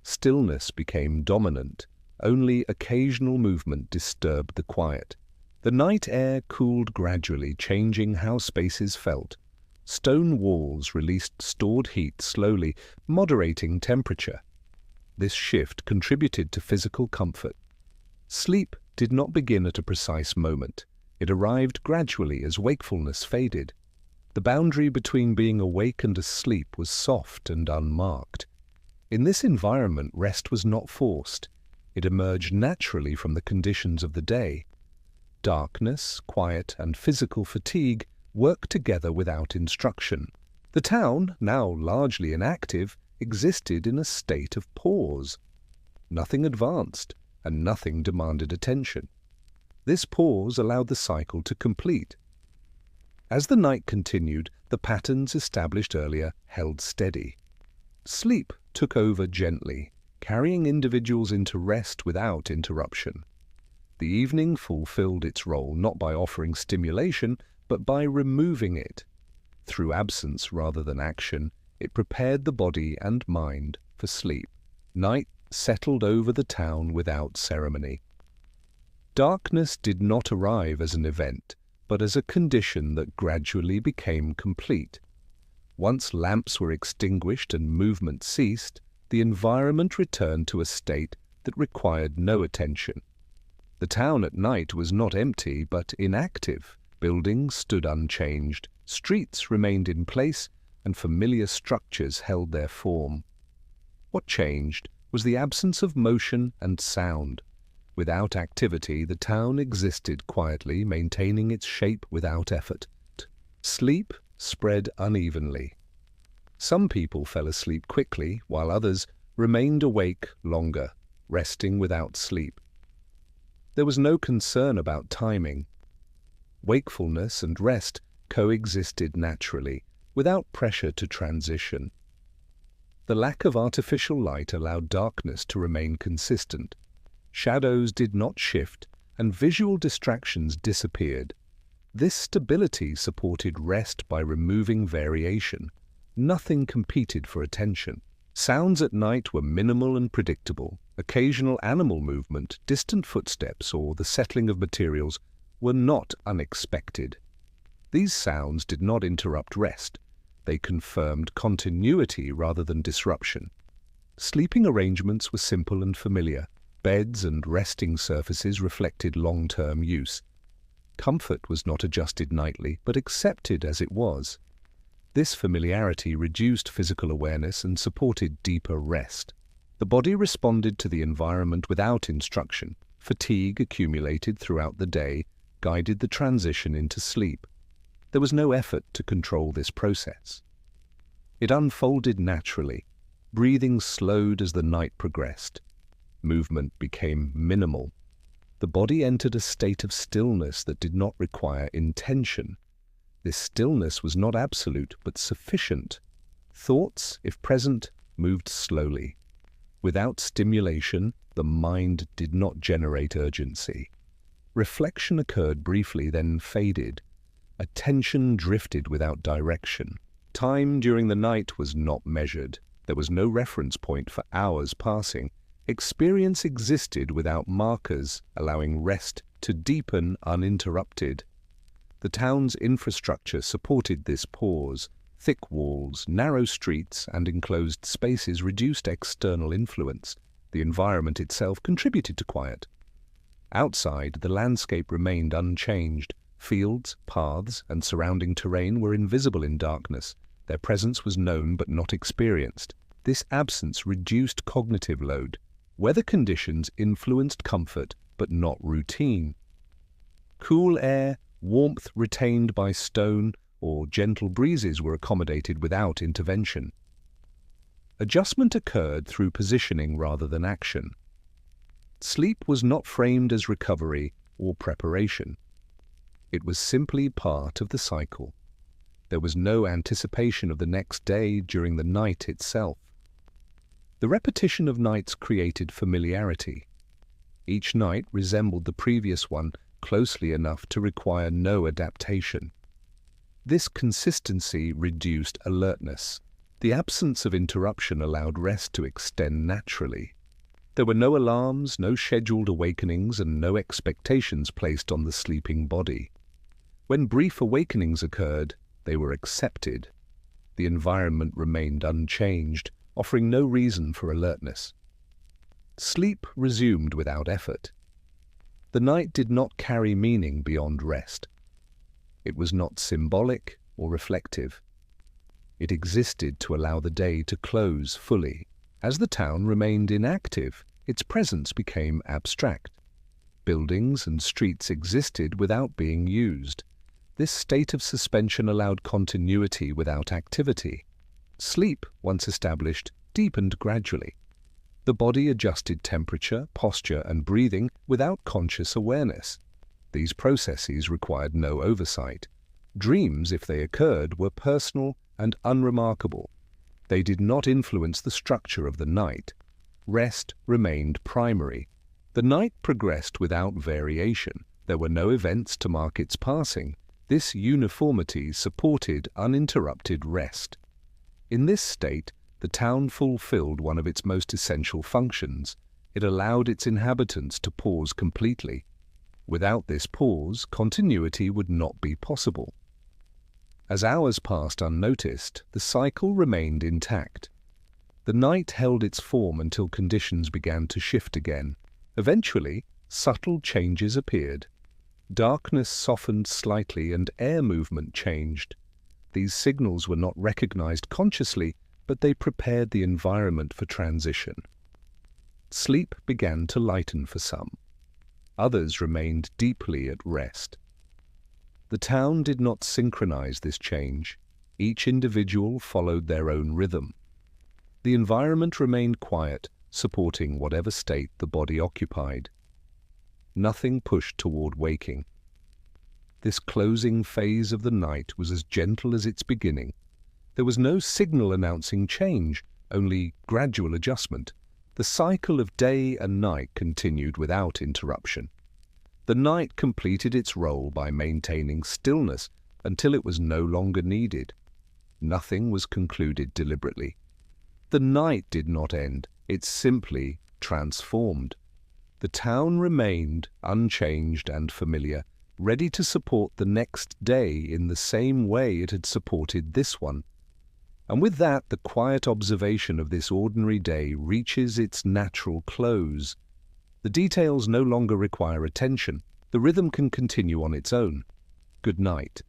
Stillness became dominant. Only occasional movement disturbed the quiet. The night air cooled gradually, changing how spaces felt. Stone walls released stored heat slowly, moderating temperature. This shift contributed to physical comfort. Sleep did not begin at a precise moment. It arrived gradually as wakefulness faded. The boundary between being awake and asleep was soft and unmarked. In this environment, rest was not forced. It emerged naturally from the conditions of the day. Darkness, quiet, and physical fatigue worked together without instruction. The town, now largely inactive, existed in a state of pause. Nothing advanced, and nothing demanded attention. This pause allowed the cycle to complete. As the night continued, the patterns established earlier held steady. Sleep took over gently, carrying individuals into rest without interruption. The evening fulfilled its role not by offering stimulation, but by removing it. Through absence rather than action, it prepared the body and mind for sleep. Night settled over the town without ceremony. Darkness did not arrive as an event, but as a condition that gradually became complete. Once lamps were extinguished and movement ceased, the environment returned to a state that required no attention. The town at night was not empty, but inactive. Buildings stood unchanged, streets remained in place, and familiar structures held their form. What changed was the absence of motion and sound. Without activity, the town existed quietly, maintaining its shape without effort. Sleep spread unevenly. Some people fell asleep quickly, while others remained awake longer, resting without sleep. There was no concern about timing. Wakefulness and rest coexisted naturally, without pressure to transition. The lack of artificial light allowed darkness to remain consistent. Shadows did not shift, and visual distractions disappeared. This stability supported rest by removing variation. Nothing competed for attention. Sounds at night were minimal and predictable. Occasional animal movement, distant footsteps, or the settling of materials were not unexpected. These sounds did not interrupt rest. They confirmed continuity rather than disruption. Sleeping arrangements were simple and familiar. Beds and resting surfaces reflected long-term use. Comfort was not adjusted nightly, but accepted as it was. This familiarity reduced physical awareness and supported deeper rest. The body responded to the environment without instruction. Fatigue accumulated throughout the day guided the transition into sleep. There was no effort to control this process. It unfolded naturally. Breathing slowed as the night progressed. Movement became minimal. The body entered a state of stillness that did not require intention. This stillness was not absolute, but sufficient. Thoughts, if present, moved slowly. Without stimulation, the mind did not generate urgency. Reflection occurred briefly, then faded. Attention drifted without direction. Time during the night was not measured. There was no reference point for hours passing. Experience existed without markers, allowing rest to deepen uninterrupted. The town's infrastructure supported this pause. Thick walls, narrow streets, and enclosed spaces reduced external influence. The environment itself contributed to quiet. Outside, the landscape remained unchanged. Fields, paths, and surrounding terrain were invisible in darkness. Their presence was known but not experienced. This absence reduced cognitive load. Weather conditions influenced comfort, but not routine. Cool air, warmth retained by stone, or gentle breezes were accommodated without intervention. Adjustment occurred through positioning rather than action. Sleep was not framed as recovery or preparation. It was simply part of the cycle. There was no anticipation of the next day during the night itself. The repetition of nights created familiarity. Each night resembled the previous one closely enough to require no adaptation. This consistency reduced alertness. The absence of interruption allowed rest to extend naturally. There were no alarms, no scheduled awakenings, and no expectations placed on the sleeping body. When brief awakenings occurred, they were accepted. The environment remained unchanged, offering no reason for alertness. Sleep resumed without effort. The night did not carry meaning beyond rest. It was not symbolic or reflective. It existed to allow the day to close fully. As the town remained inactive, its presence became abstract. Buildings and streets existed without being used. This state of suspension allowed continuity without activity. Sleep, once established, deepened gradually. The body adjusted temperature, posture, and breathing without conscious awareness. These processes required no oversight. Dreams, if they occurred, were personal and unremarkable. They did not influence the structure of the night. Rest remained primary. The night progressed without variation. There were no events to mark its passing. This uniformity supported uninterrupted rest. In this state, the town fulfilled one of its most essential functions. It allowed its inhabitants to pause completely. Without this pause, continuity would not be possible. As hours passed unnoticed, the cycle remained intact. The night held its form until conditions began to shift again. Eventually, subtle changes appeared. Darkness softened slightly and air movement changed. These signals were not recognized consciously, but they prepared the environment for transition. Sleep began to lighten for some. Others remained deeply at rest. The town did not synchronize this change. Each individual followed their own rhythm. The environment remained quiet, supporting whatever state the body occupied. Nothing pushed toward waking. This closing phase of the night was as gentle as its beginning. There was no signal announcing change, only gradual adjustment. The cycle of day and night continued without interruption. The night completed its role by maintaining stillness until it was no longer needed. Nothing was concluded deliberately. The night did not end, it simply transformed. The town remained unchanged and familiar, ready to support the next day in the same way it had supported this one. And with that, the quiet observation of this ordinary day reaches its natural close. The details no longer require attention. The rhythm can continue on its own. Good night.